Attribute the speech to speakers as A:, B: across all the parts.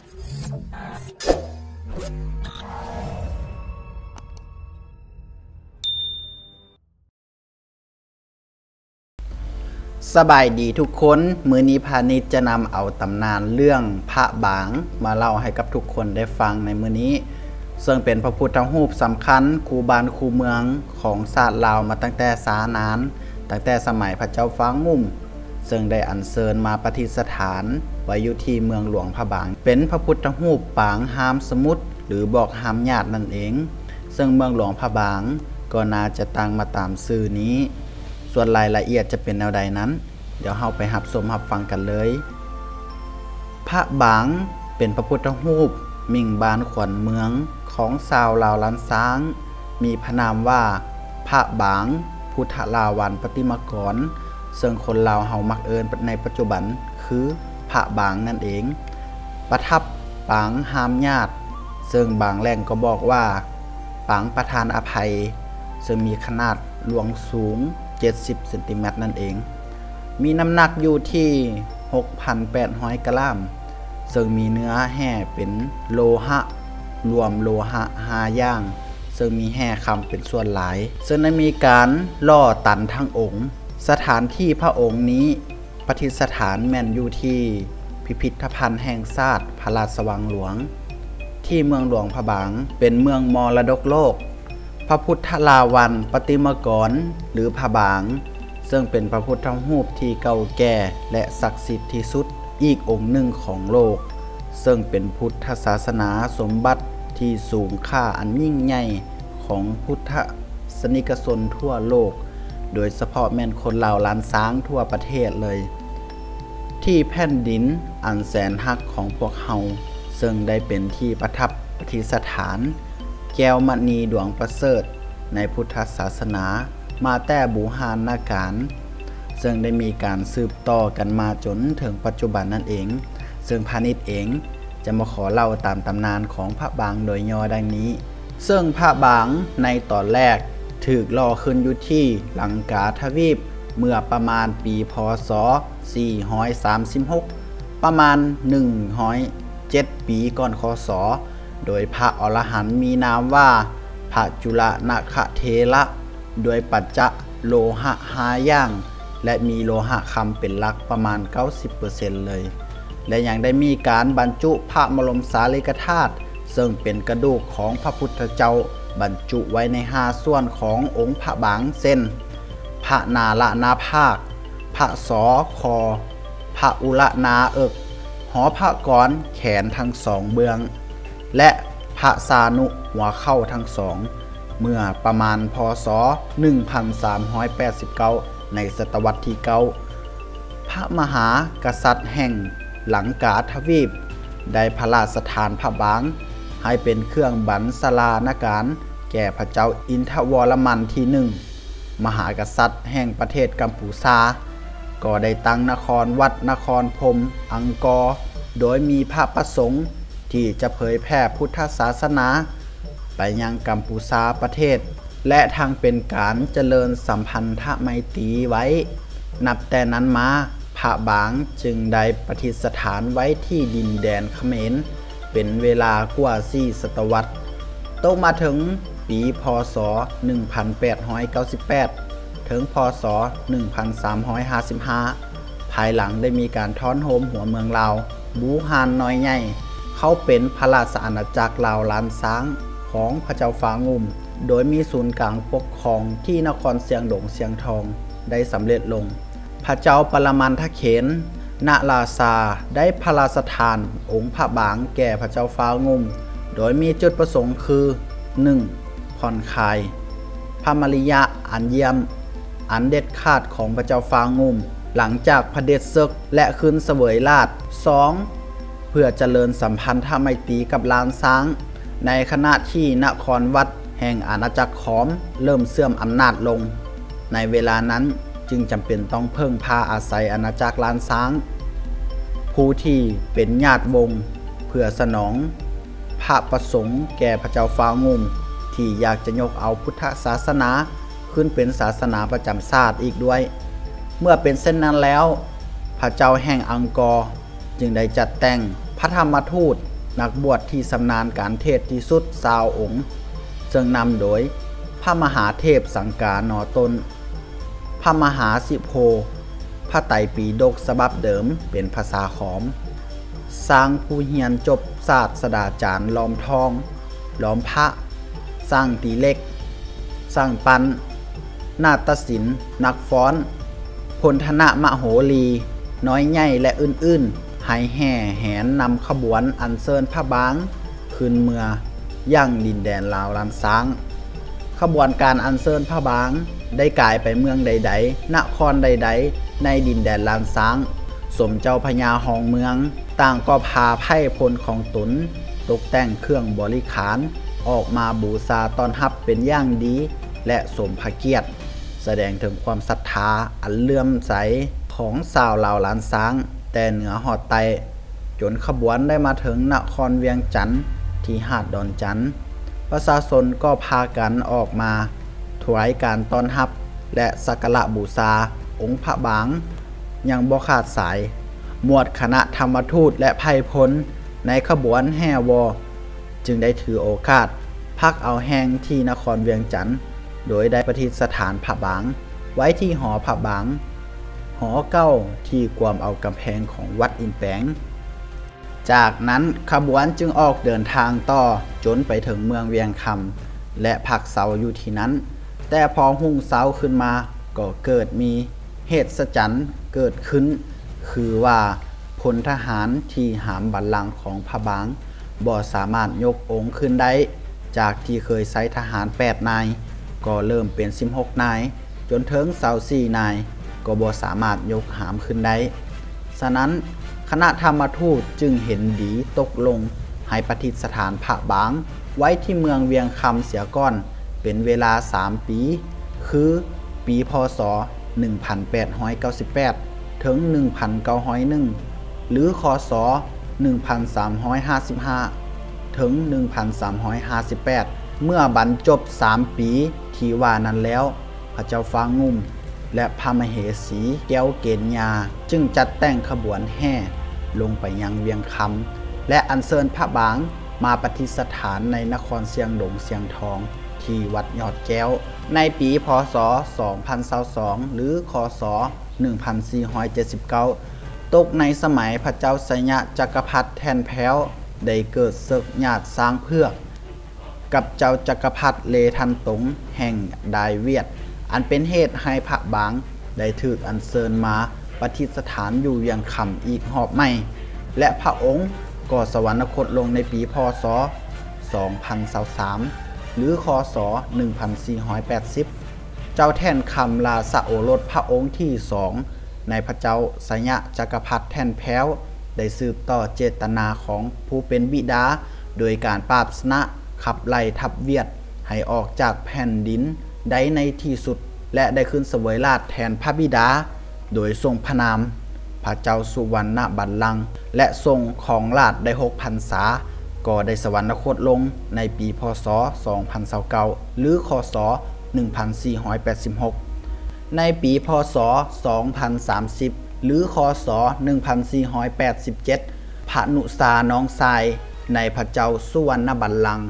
A: สบายดีทุกคนมื้อนี้พาณิชย์จะนำเอาตำนานเรื่องพระบางมาเล่าให้กับทุกคนได้ฟังในมื้อนี้ซึ่งเป็นพระพุทธรูปสำคัญคูบ้านคูเมืองของชาติลาวมาตั้งแต่สานานตั้งแต่สมัยพระเจ้าฟ้างุ่มซึ่งได้อัญเชิญมาประดิษฐานไว้อยู่ที่เมืองหลวงพระบางเป็นพระพุทธรูปปางหามสมุทรหรือบอกหามญาตินั่นเองซึ่งเมืองหลวงพระบางก็น่าจะตั้งมาตามชื่อนี้ส่วนรายละเอียดจะเป็นแนวใดนั้นเดี๋ยวเราไปรับชมรับฟังกันเลยพระบางเป็นพระพุทธรูปมิ่งบานขวัญเมืองของชาวลาวล้านช้างมีพระนามว่าพระบางพุทธลาวันปฏิมากรซึ่งคนลาวเฮามักเอิ้นในปัจจุบันคือพระบางนั่นเองประทับปางหามญาติซึ่งบางแหล่งก็บอกว่าปางประทานอภัยซึ่งมีขนาดหลวงสูง70เซนติเมตรนั่นเองมีน้ำหนักอยู่ที่ 6,800 กรัมซึ่งมีเนื้อแห่เป็นโลหะรวมโลหะ5อย่างซึ่งมีแห่คำเป็นส่วนหลายซึ่งได้มีการล่อตันทั้งองค์สถานที่พระองค์นี้ประดิษฐานแม่นอยู่ที่พิพิธภัณฑ์แห่งชาติพระราชวังหลวงที่เมืองหลวงพระบางเป็นเมืองมรดกโลกพระพุทธลาวันปฏิมากรหรือพระบางซึ่งเป็นพระพุทธรูปที่เก่าแก่และศักดิ์สิทธิ์ที่สุดอีกองค์หนึ่งของโลกซึ่งเป็นพุทธศาสนาสมบัติที่สูงค่าอันยิ่งใหญ่ของพุทธศนิกชนทั่วโลกโดยเฉพาะแม่นคนลาวล้านช้างทั่วประเทศเลยที่แผ่นดินอันแสนฮักของพวกเฮาซึ่งได้เป็นที่ประทับประดิษฐานแก้วมณีดวงประเสริฐในพุทธศาสนามาแต่บูหานาการซึ่งได้มีการสืบต่อกันมาจนถึงปัจจุบันนั่นเองซึ่งพาณิชย์เองจะมาขอเล่าตามตำนานของพระบางโดยย่อดังนี้ซึ่งพระบางในตอนแรกถูกล่อขึ้นอยู่ที่ลังกาทวีปเมื่อประมาณปีพ.ศ. 436ประมาณ107ปีก่อนค.ศ. โดยพระอรหันต์มีนามว่าพระจุลนคเถระโดยปัจจะโลหะ5อย่างและมีโลหะคำเป็นหลักประมาณ 90% เลยและยังได้มีการบรรจุพระบรมสารีริกธาตุซึ่งเป็นกระดูกของพระพุทธเจ้าบรรจุไว้ใน5ส่วนขององค์พระบางเส้นพระนาละนาภาคพระสอคอพระอุระนาเอิกหอพระกรแขนทั้งสองเบื้องและพระสานุหัวเข่าทั้งสองเมื่อประมาณพ.ศ. 1389ในศตวรรษที่9พระมหากษัตริย์แห่งลังกาทวีปได้พระราชทานพระบางให้เป็นเครื่องบรรณานาการแก่พระเจ้าอินทวรมันที่1มหากษัตริย์แห่งประเทศกัมพูชาก็ได้ตั้งนครวัดนครพรหมอังกอร์โดยมีพระประสงค์ที่จะเผยแพร่พุทธศาสนาไปยังกัมพูชาประเทศและทางเป็นการเจริญสัมพันธไมตรีไว้นับแต่นั้นมาพระบางจึงได้ประดิษฐานไว้ที่ดินแดนเขมรเป็นเวลากว่า4ศตวรรษต่อมาถึงปีพ.ศ. 1898ถึงพ.ศ. 1355ภายหลังได้มีการท้อนโฮมหัวเมืองลาวบูฮานน้อยใหญ่เขาเป็นพระราชอาณาจักรลาวล้านช้างของพระเจ้าฟ้างุ่มโดยมีศูนย์กลางปกครองที่นครเสียงดงเสียงทองได้สำเร็จลงพระเจ้าปรมันทเขนณราชาได้พระราชทานองค์พระบางแก่พระเจ้าฟ้างุ่มโดยมีจุดประสงค์คือ 1. ผ่อนคลายพระมริยะอันเยี่ยมอันเด็ดขาดของพระเจ้าฟ้างุ่มหลังจากพระเดชศึกและขึ้นเสวยราช 2. เพื่อเจริญสัมพันธไมตรีกับล้านช้างในขณะที่นครวัดแห่งอาณาจักรขอมเริ่มเสื่อมอำนาจลงในเวลานั้นจึงจำเป็นต้องเพิ่งพาอาศัยอาณาจักรล้านช้างผู้ที่เป็นญาติวงศ์เพื่อสนองพระประสงค์แก่พระเจ้าฟ้างุ่มที่อยากจะยกเอาพุทธศาสนาขึ้นเป็นศาสนาประจำชาติอีกด้วยเมื่อเป็นเช่นนั้นแล้วพระเจ้าแห่งอังกอร์จึงได้จัดแต่งพระธรรมทูต นักบวชที่ชำนาญการเทศที่สุด20องค์ซึ่งนำโดยพระมหาเทพสังกานอตนพระมหาสิโพพระไตรปิฎกฉบับเดิมเป็นภาษาขอมสร้างผู้เฮียนจบศาสตราจารย์ล้อมทองล้อมพระสร้างตีเล็กสร้างปันนาฏศิลป์นักฟ้อนพลธนะมโหรีน้อยใหญ่และอื่นๆให้แห่แหนนำขบวนอัญเชิญพระบางขึ้นเมืองย่างดินแดนลาวลานซ้างขบวนการอัญเชิญพระบางได้กลายไปเมืองใดๆนครใดๆในดินแดนลานซ้างสมเจ้าพญาหองเมืองต่างก็พาไพร่พลของตนตกแต่งเครื่องบริขารออกมาบูชาต้อนรับเป็นอย่างดีและสมพระเกียรติแสดงถึงความศรัทธาอันเลื่อมใสของชาวลาวล้านช้างแต่เหนือหอดไตจนขบวนได้มาถึงนครเวียงจันทน์ที่หาดดอนจันทน์ประชาชนก็พากันออกมาถวายการต้อนรับและสักการะบูชาองค์พระบางยังบ่ขาดสายหมวดคณะธรรมทูตและไพร่พลในขบวนแห่วอจึงได้ถือโอกาสพักเอาแห้งที่นครเวียงจันทน์โดยได้ประดิษฐานพระบางไว้ที่หอพระบางหอเก้าที่กวมเอากำแพงของวัดอินแปงจากนั้นขบวนจึงออกเดินทางต่อจนไปถึงเมืองเวียงคำและพักเสาอยู่ที่นั้นแต่พอหุ่งเสาขึ้นมาก็เกิดมีเหตุสจันเกิดขึ้นคือว่าพลทหารที่หามบัลลังก์ของพระบางบ่สามารถยกองค์ขึ้นได้จากที่เคยใช้ทหาร8นายก็เริ่มเป็น16นายจนถึง24นายก็บ่สามารถยกหามขึ้นได้ฉะนั้นคณะธรรมทูตจึงเห็นดีตกลงให้ประดิษฐานพระบางไว้ที่เมืองเวียงคำเสียก่อนเป็นเวลา3ปีคือปีพศ1898ถึง1901หรือคศ1355ถึง1358เมื่อบรรจบ3ปีที่ว่านั้นแล้วพระเจ้าฟ้างุ่มและพระมเหสีแก้วเกณฑ์ยาจึงจัดแต่งขบวนแห่ลงไปยังเวียงคำและอัญเชิญพระบางมาประดิษฐานในนครเสียงดงเสียงทองที่วัดยอดแก้วในปีพศ2022หรือคศ1479ตกในสมัยพระเจ้าไสยจักรพรรดิแทนแพ้วได้เกิดศึกญาติสร้างเพือกกับเจ้าจักรพรรดิเลทันตงแห่งดายเวียดอันเป็นเหตุให้พระบางได้ถูกอัญเชิญมาประดิษฐานอยู่เวียงคำอีกหอบใหม่และพระองค์ก็สวรรคตลงในปีพศ2023หรือคศ1480เจ้าแท่นคำลาสะโอรสพระองค์ที่2ในพระเจ้าไสยจักรพรรดิแท่นแพ้วได้สืบต่อเจตนาของผู้เป็นบิดาโดยการปราบชนะขับไล่ทัพเวียดให้ออกจากแผ่นดินได้ในที่สุดและได้ขึ้นเสวยราชแทนพระบิดาโดยทรงพระนามพระเจ้าสุวรรณบัลลังก์และทรงของราชได้6พรรษาก็ได้สวรรคตลงในปีพศ2029หรือคศ1486ในปีพศ2030หรือคศ1487พระนุสาน้องชายในพระเจ้าสุวรรณบัลลังก์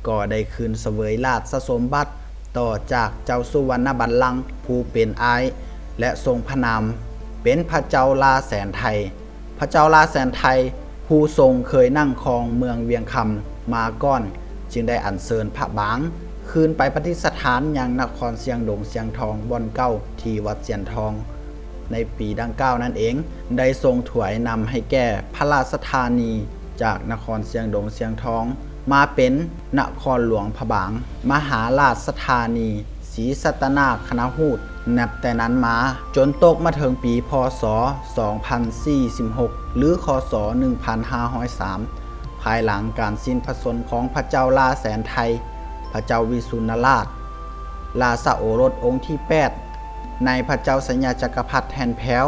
A: ก็ได้คืนเสวยราชสมบัติต่อจากเจ้าสุวรรณบัลลังก์ผู้เป็นอ้ายและทรงพระนามเป็นพระเจ้าลาแสนไทยพระเจ้าลาแสนไทยผู้ทรงเคยนั่งครองเมืองเวียงคำมาก่อนจึงได้อัญเชิญพระบางคืนไปประดิษฐานยังนครเสียงดงเสียงทองบ่อนเก้าที่วัดเสียนทองในปีดังกล่าวนั่นเองได้ทรงถวายนำให้แก่พระราชธานีจากนครเสียงดงเสียงทองมาเป็นนครหลวงพระบางมหาราชธานีศรีสัตนาคณหูตนับแต่นั้นมาจนตกมาถึงปีพศ2046หรือคศ1503ภายหลังการสิ้นพระชนม์ของพระเจ้าลาแสนไทยพระเจ้าวิสุณราชลาสะโอรสองค์ที่8ในพระเจ้าสัญญาจักรพรรดิแทนแพ้ว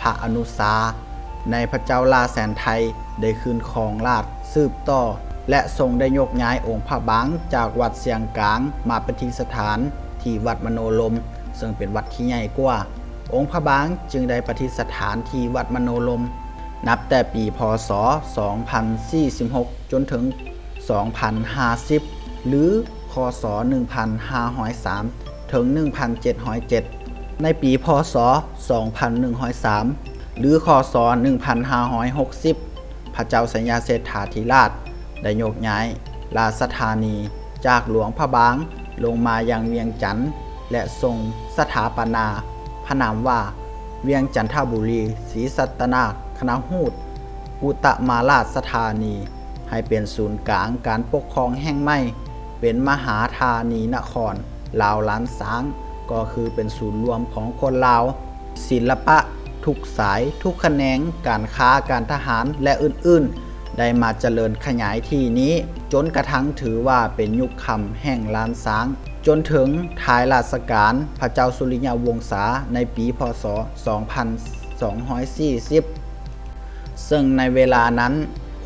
A: พระอนุสาในพระเจ้าลาแสนไทยได้คืนครองราชสืบต่อและทรงได้ยกย้ายองค์พระบางจากวัดเสียงกลางมาประดิษฐานที่วัดมโนลมซึ่งเป็นวัดที่ใหญ่กว่าองค์พระบางจึงได้ประดิษฐานที่วัดมโนลม นับแต่ปีพ.ศ. 2046 จนถึง 2050 หรือค.ศ. 1503 ถึง 1707 ในปีพ.ศ. 2103 หรือค.ศ. 1560 พระเจ้าสัญญาเศรษฐาธิราชได้ยกย้ายราชธานีจากหลวงพระบางลงมายังเวียงจันทน์และทรงสถาปนาพระนามว่าเวียงจันทบุรีศรีสัตนาคณหูตอุตมาราชธานีให้เป็นศูนย์กลางการปกครองแห่งใหม่เป็นมหาธานีนครลาวล้านช้างก็คือเป็นศูนย์รวมของคนลาวศิลปะทุกสายทุกแขนงการค้าการทหารและอื่นๆได้มาเจริญขยายที่นี้จนกระทั่งถือว่าเป็นยุคคำแห่งล้านช้างจนถึงท้ายราชการพระเจ้าสุริยะวงศาในปีพ.ศ. 2240 ซึ่งในเวลานั้น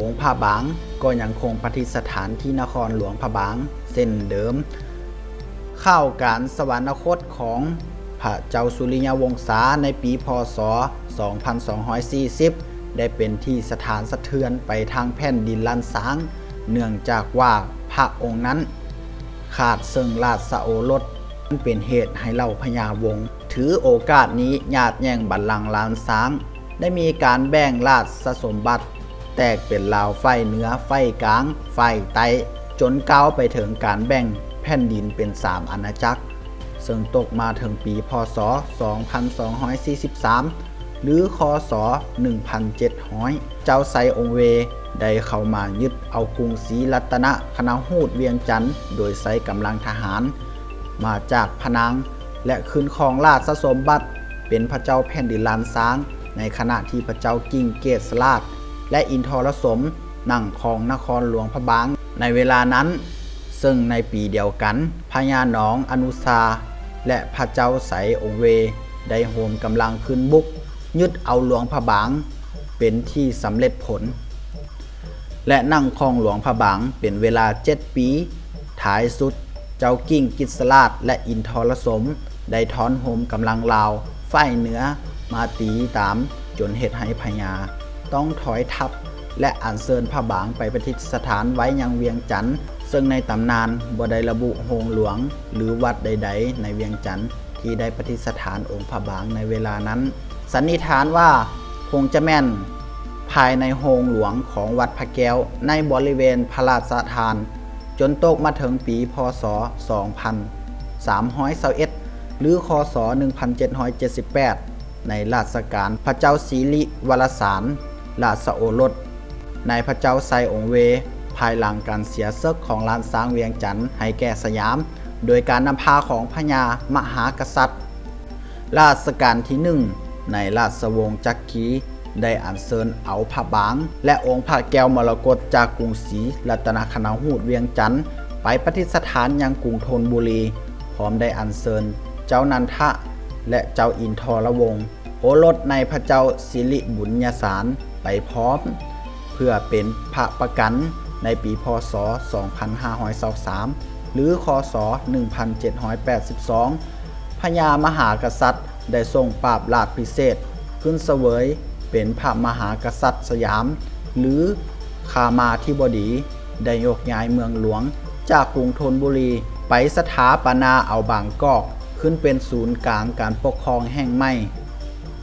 A: องค์พระบางก็ยังคงประดิษฐานที่นครหลวงพระบางเช่นเดิมเข้าการสวรรคตของพระเจ้าสุริยะวงศาในปีพ.ศ. 2240 ได้เป็นที่สถานสะเทือนไปทางแผ่นดินล้านช้างเนื่องจากว่าพระองค์นั้นขาดซึ่งราชโอรสเป็นเหตุให้เหล่าพญาวงศ์ถือโอกาสนี้ญาติแย่งบัลลังก์ล้านช้างได้มีการแบ่งราชสมบัติแตกเป็นลาวไฟเหนือไฟกลางไฟใต้จนก้าวไปถึงการแบ่งแผ่นดินเป็น3อาณาจักรซึ่งตกมาถึงปีพ.ศ. 2243 หรือค.ศ. 1700 เจ้าไซองเวได้เข้ามายึดเอากรุงศรีรัตนคณหูตเวียงจันทน์โดยใช้กำลังทหารมาจากพนังและคืนครองราชสมบัติเป็นพระเจ้าแผ่นดินล้านช้างในขณะที่พระเจ้ากิ่งเกษราชและอินทรสมนั่งครองนครหลวงพระบางในเวลานั้นซึ่งในปีเดียวกันพญาหนองอนุชาและพระเจ้าไสองเวได้โหมกำลังขึ้นบุกยึดเอาหลวงพระบางเป็นที่สำเร็จผลและนั่งครองหลวงพระบางเป็นเวลา7 ปีท้ายสุดเจ้ากิ่งกิษราชและอินทรสมได้ถอนโหมกำลังลาวฝ่ายเหนือมาตีตามจนเหตุให้พญาต้องถอยทัพและอัญเชิญพระบางไปประดิษฐานไว้ยังเวียงจันทน์ซึ่งในตำนานบ่ได้ระบุโรงหลวงหรือวัดใดๆในเวียงจันทน์ที่ได้ประดิษฐานองค์พระบางในเวลานั้นสันนิษฐานว่าคงจะแม่นภายในโรงหลวงของวัดพระแก้วในบริเวณพระราชทานจนตกมาถึงปีพ.ศ. 2321 หรือค.ศ. 1778 ในราชการพระเจ้าสิริวัลสารราชโอรสในพระเจ้าไซองเวภายหลังการเสียศึกของล้านช้างเวียงจันทน์ให้แก่สยามโดยการนำพาของพญามหากษัตริย์รัชกาลที่1ในราชวงศ์จักรีได้อัญเชิญเอาพระบางและองค์พระแก้วมรกตจากกรุงศรีรัตนคณหูตเวียงจันทน์ไปประดิษฐานยังกรุงธนบุรีพร้อมได้อัญเชิญเจ้านันทะและเจ้าอินทรวงศ์โอรสในพระเจ้าสิริบุญญาสารไปพร้อมเพื่อเป็นพระประกันในปีพ.ศ. 2523 หรือค.ศ. 1782 พญามหากษัตริย์ได้ทรงปราบราชพิเศษขึ้นเสวยเป็นพระมหากษัตริย์สยามหรือขามาธิบดีได้ยกย้ายเมืองหลวงจากกรุงธนบุรีไปสถาปนาเอาบางกอกขึ้นเป็นศูนย์กลางการปกครองแห่งใหม่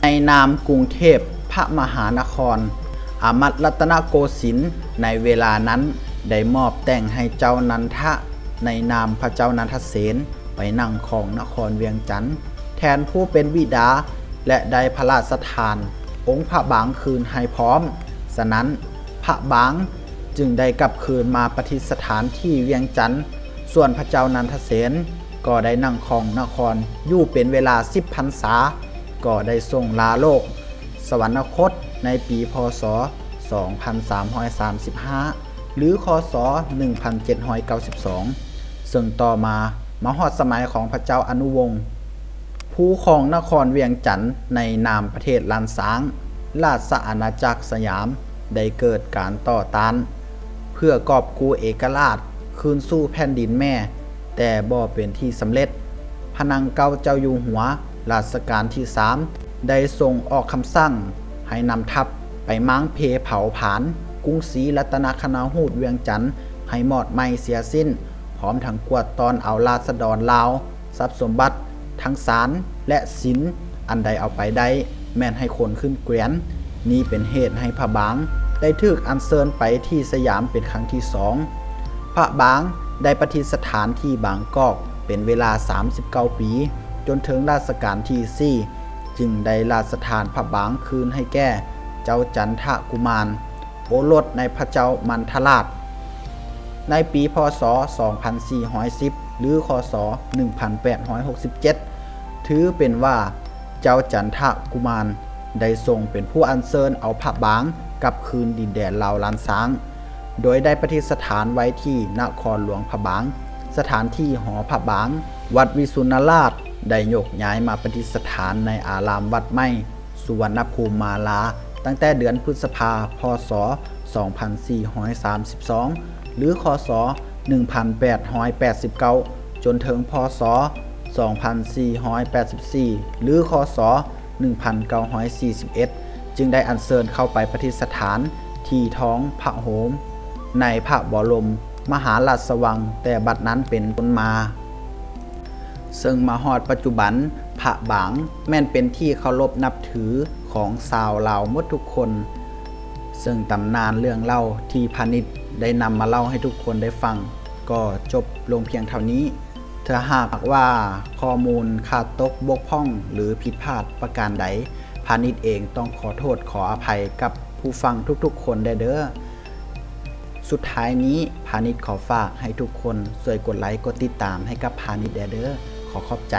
A: ในนามกรุงเทพพระมหานครอามัตรัตนโกสินทร์ในเวลานั้นได้มอบแต่งให้เจ้านันทะในนามพระเจ้านันทเสนไปนั่งครองนครเวียงจันทน์แทนผู้เป็นบิดาและได้พระราชทานองค์พระบางคืนให้พร้อมฉะนั้นพระบางจึงได้กลับคืนมาประดิษฐานที่เวียงจันทน์ส่วนพระเจ้านันทเสนก็ได้นั่งครองนครอยู่เป็นเวลา10 พรรษาก็ได้ทรงลาโลกสวรรคตในปีพ.ศ. 2335 หรือค.ศ. 1792 ซึ่งต่อมาฮอดสมัยของพระเจ้าอนุวงศ์ผู้ครองนครเวียงจันทน์ในนามประเทศล้านช้างราชอาณาจักรสยามได้เกิดการต่อต้านเพื่อกอบกู้เอกราชคืนสู่แผ่นดินแม่แต่บ่เป็นที่สำเร็จพระนางเก้าเจ้าอยู่หัวรัชกาลที่3ได้ทรงออกคำสั่งให้นำทัพ ไปม้างเพเผาผลาญกรุงศรีรัตนคณาฮูดเวียงจันทน์ให้หมอดไหม้เสียสิ้นพร้อมทั้งกวดตอนเอาราษฎรลาวทรัพย์สมบัติทั้งศาลและศิลอันใดเอาไปได้แม่นให้คนขึ้นเกวียนนี้เป็นเหตุให้พระบางได้ถูกอัญเชิญไปที่สยามเป็นครั้งที่2พระบางได้ประดิษฐานที่บางกอกเป็นเวลา39ปีจนถึงรัชกาลที่4จึงได้ราชทานพระบางคืนให้แก่เจ้าจันทกุมารโอรสในพระเจ้ามันทราชในปีพ.ศ. 2410 หรือค.ศ. 1867 ถือเป็นว่าเจ้าจันทกุมารได้ทรงเป็นผู้อัญเชิญเอาพระบางกลับคืนดินแดนลาวล้านช้างโดยได้ประดิษฐานไว้ที่นครหลวงพระบางสถานที่หอพระบางวัดวิสุณราชได้ยกย้ายมาประดิษฐานในอารามวัดใหม่สุวรรณภูมิมาลาตั้งแต่เดือนพฤษภาคม พ.ศ. 2432 หรือค.ศ. 1889 จนถึงพ.ศ. 2484 หรือค.ศ. 1941 จึงได้อัญเชิญเข้าไปประดิษฐานที่ท้องพระโหมในพระบรมมหาราชวังแต่บัดนั้นเป็นต้นมาซึ่งมาฮอดปัจจุบันพระบางแม่นเป็นที่เคารพนับถือของชาวลาวหมดทุกคนซึ่งตำนานเรื่องเล่าที่พาณิชย์ได้นำมาเล่าให้ทุกคนได้ฟังก็จบลงเพียงเท่านี้ถ้าหากว่าข้อมูลขาดตกบกพร่องหรือผิดพลาดประการใดพาณิชย์เองต้องขอโทษขออภัยกับผู้ฟังทุกๆคนได้เด้อสุดท้ายนี้พาณิชย์ขอฝากให้ทุกคนช่วยกดไลค์กดติดตามให้กับพาณิชย์เด้อขอขอบใจ